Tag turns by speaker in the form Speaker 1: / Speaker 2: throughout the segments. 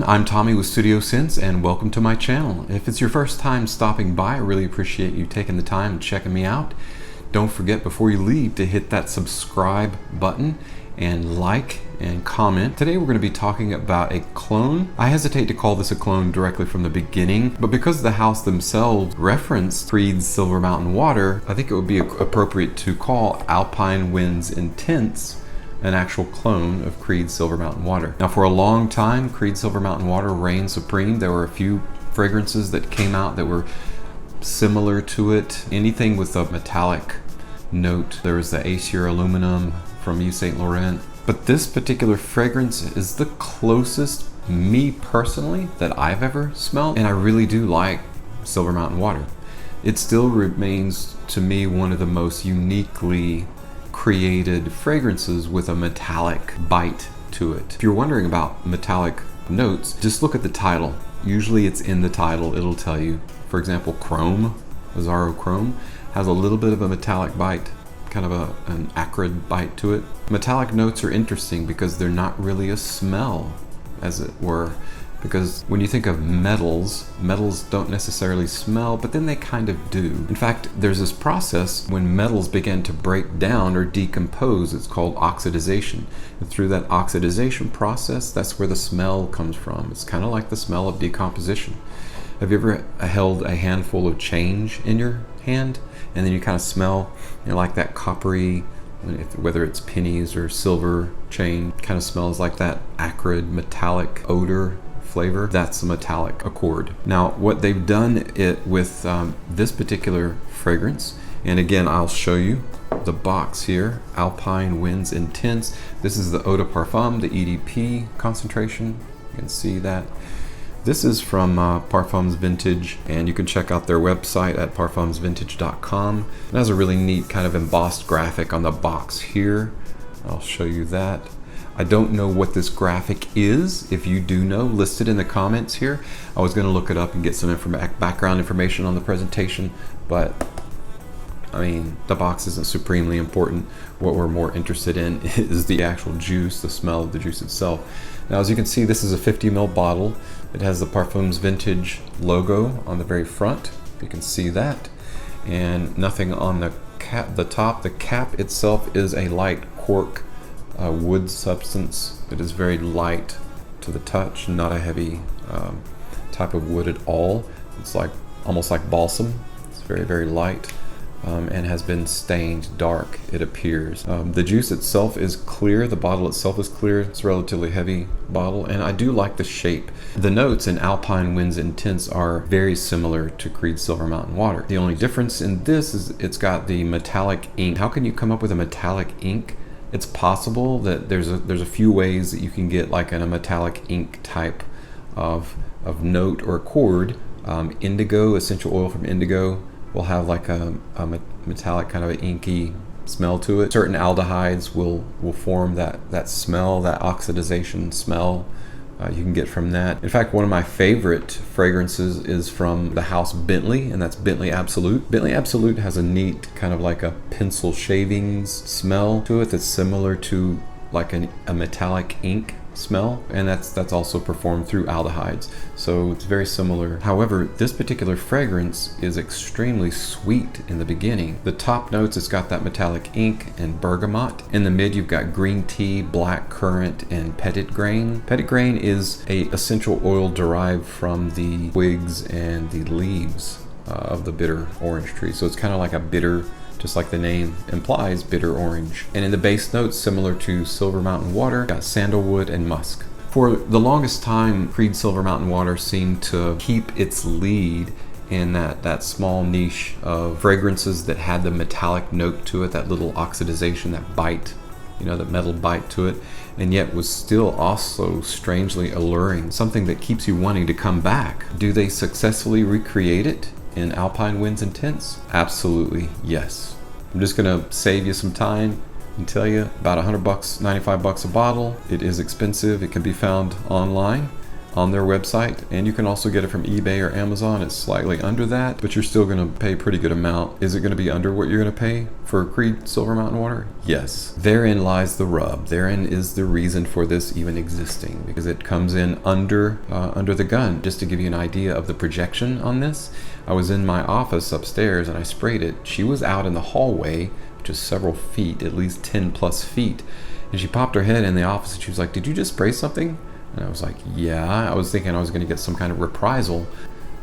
Speaker 1: I'm Tommy with StudioScents and welcome to my channel. If it's your first time stopping by, I really appreciate you taking the time and checking me out. Don't forget before you leave to hit that subscribe button and like and comment. Today we're going to be talking about a clone. I hesitate to call this a clone directly from the beginning, but because the house themselves referenced Creed's Silver Mountain Water, I think it would be appropriate to call Alpine Winds Intense an actual clone of Creed's Silver Mountain Water. Now, for a long time, Creed's Silver Mountain Water reigned supreme. There were a few fragrances that came out that were similar to it. Anything with a metallic note. There was the Acier Aluminum from Yves Saint Laurent. But this particular fragrance is the closest, me personally, that I've ever smelled. And I really do like Silver Mountain Water. It still remains, to me, one of the most uniquely created fragrances with a metallic bite to it. If you're wondering about metallic notes, just look at the title. Usually it's in the title, it'll tell you. For example, Chrome, Azzaro Chrome, has a little bit of a metallic bite, kind of an acrid bite to it. Metallic notes are interesting because they're not really a smell, as it were. Because when you think of metals don't necessarily smell, but then they kind of do. In fact, there's this process when metals begin to break down or decompose. It's called oxidization. And through that oxidization process, that's where the smell comes from. It's kind of like the smell of decomposition. Have you ever held a handful of change in your hand and then you kind of smell, like that coppery, whether it's pennies or silver chain, kind of smells like that acrid metallic odor flavor? That's a metallic accord. Now, what they've done it with this particular fragrance, and again, I'll show you the box here, Alpine Winds Intense. This is the Eau de Parfum, the EDP concentration. You can see that. This is from Parfums Vintage, and you can check out their website at parfumsvintage.com. It has a really neat kind of embossed graphic on the box here. I'll show you that. I don't know what this graphic is. If you do know, list it in the comments here. I was going to look it up and get some background information on the presentation, but I mean, the box isn't supremely important. What we're more interested in is the actual juice, the smell of the juice itself. Now, as you can see, this is a 50 ml bottle. It has the Parfums Vintage logo on the very front. You can see that. And nothing on the top. The cap itself is a light cork wood substance. It is very light to the touch, not a heavy type of wood at all. It's like almost like balsam. It's very, very light and has been stained dark, it appears. The juice itself is clear. The bottle itself is clear. It's a relatively heavy bottle, and I do like the shape. The notes in Alpine Winds Intense are very similar to Creed's Silver Mountain Water. The only difference in this is it's got the metallic ink. How can you come up with a metallic ink? It's possible that there's a few ways that you can get like a metallic ink type of note or accord. Indigo, essential oil from indigo, will have like a metallic kind of an inky smell to it. Certain aldehydes will form that smell, that oxidization smell. You can get from that. In fact, one of my favorite fragrances is from the house Bentley, and that's Bentley Absolute. Bentley Absolute has a neat kind of like a pencil shavings smell to it that's similar to like a metallic ink smell, and that's also performed through aldehydes, so it's very similar. However, this particular fragrance is extremely sweet in the beginning. The top notes, it's got that metallic ink and bergamot. In the mid, you've got green tea, black currant, and petit grain. Petit grain is a essential oil derived from the twigs and the leaves of the bitter orange tree, so it's kind of like a bitter, just like the name implies, bitter orange. And in the base notes, similar to Silver Mountain Water, got sandalwood and musk. For the longest time, Creed's Silver Mountain Water seemed to keep its lead in that small niche of fragrances that had the metallic note to it, that little oxidization, that bite, that metal bite to it, and yet was still also strangely alluring, something that keeps you wanting to come back. Do they successfully recreate it in Alpine Winds Intense? Absolutely, yes. I'm just gonna save you some time and tell you about $100, $95 a bottle. It is expensive. It can be found online on their website, and you can also get it from eBay or Amazon. It's slightly under that, but you're still going to pay a pretty good amount. Is it going to be under what you're going to pay for Creed Silver Mountain Water? Yes. Therein lies the rub. Therein is the reason for this even existing, because it comes in under the gun. Just to give you an idea of the projection on this, I was in my office upstairs and I sprayed it. She was out in the hallway, which is several feet, at least 10 plus feet, and she popped her head in the office and she was like, "Did you just spray something?" And I was like, "Yeah." I was thinking I was going to get some kind of reprisal.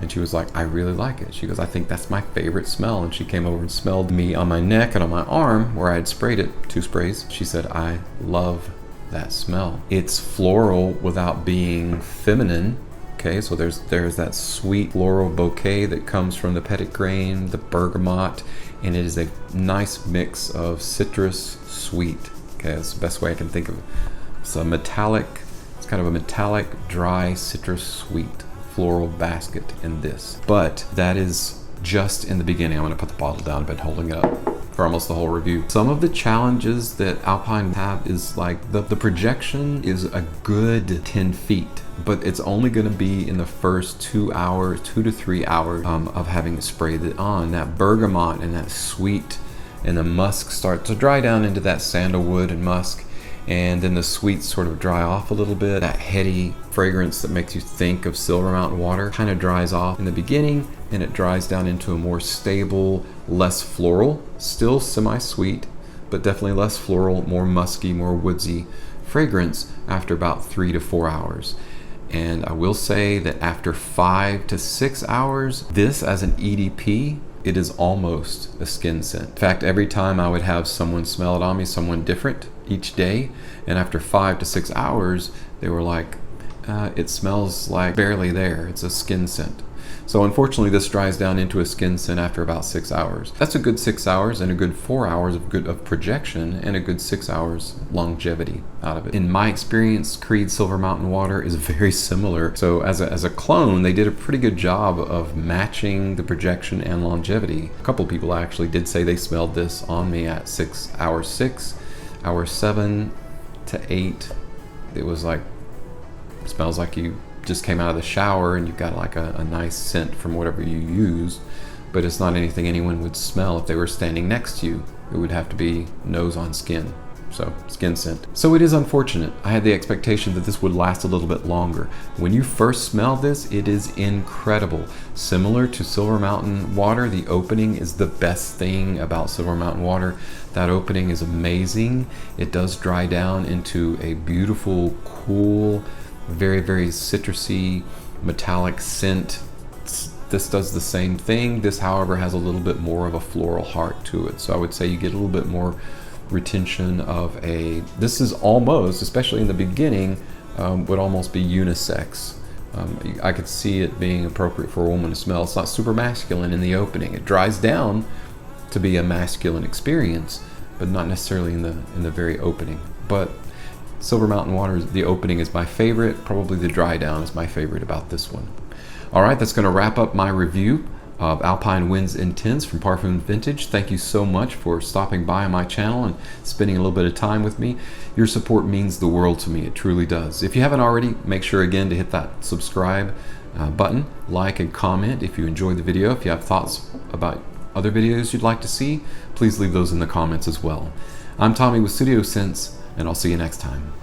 Speaker 1: And she was like, "I really like it." She goes, "I think that's my favorite smell." And she came over and smelled me on my neck and on my arm where I had sprayed it, 2 sprays. She said, "I love that smell. It's floral without being feminine." Okay, so there's that sweet floral bouquet that comes from the petitgrain, the bergamot, and it is a nice mix of citrus sweet. Okay, that's the best way I can think of it. It's kind of a metallic, dry, citrus sweet floral basket in this. But that is just in the beginning. I'm going to put the bottle down. I've been holding it up for almost the whole review. Some of the challenges that Alpine have is like the projection is a good 10 feet, but it's only going to be in the first 2 to 3 hours of having sprayed it on. That bergamot and that sweet and the musk start to dry down into that sandalwood and musk, and then the sweets sort of dry off a little bit. That heady fragrance that makes you think of Silver Mountain Water kind of dries off in the beginning, and it dries down into a more stable, less floral, still semi-sweet, but definitely less floral, more musky, more woodsy fragrance after about 3 to 4 hours. And I will say that after 5 to 6 hours, this as an EDP, it is almost a skin scent. In fact, every time I would have someone smell it on me, someone different each day, and after 5 to 6 hours, they were like, "It smells like barely there. It's a skin scent." So unfortunately, this dries down into a skin scent after about 6 hours. That's a good 6 hours and a good 4 hours of projection and a good 6 hours longevity out of it. In my experience, Creed Silver Mountain Water is very similar. So as a clone, they did a pretty good job of matching the projection and longevity. A couple people actually did say they smelled this on me at hour 6, hour 7 to 8. It was like, it smells like you just came out of the shower and you've got like a nice scent from whatever you used, but it's not anything anyone would smell if they were standing next to you. It would have to be nose on skin. So skin scent. So it is unfortunate. I had the expectation that this would last a little bit longer. When you first smell this, it is incredible. Similar to Silver Mountain Water, the opening is the best thing about Silver Mountain Water. That opening is amazing. It does dry down into a beautiful, cool, very, very citrusy, metallic scent. This does the same thing. This, however, has a little bit more of a floral heart to it. So I would say you get a little bit more retention of this is almost, especially in the beginning, would almost be unisex. I could see it being appropriate for a woman to smell. It's not super masculine in the opening. It dries down to be a masculine experience, but not necessarily in the very opening. But Silver Mountain Water, the opening is my favorite. Probably the dry down is my favorite about this one. All right, that's going to wrap up my review of Alpine Winds Intense from Parfums Vintage. Thank you so much for stopping by on my channel and spending a little bit of time with me. Your support means the world to me. It truly does. If you haven't already, make sure again to hit that subscribe button, like and comment if you enjoyed the video. If you have thoughts about other videos you'd like to see, please leave those in the comments as well. I'm Tommy with StudioScents, and I'll see you next time.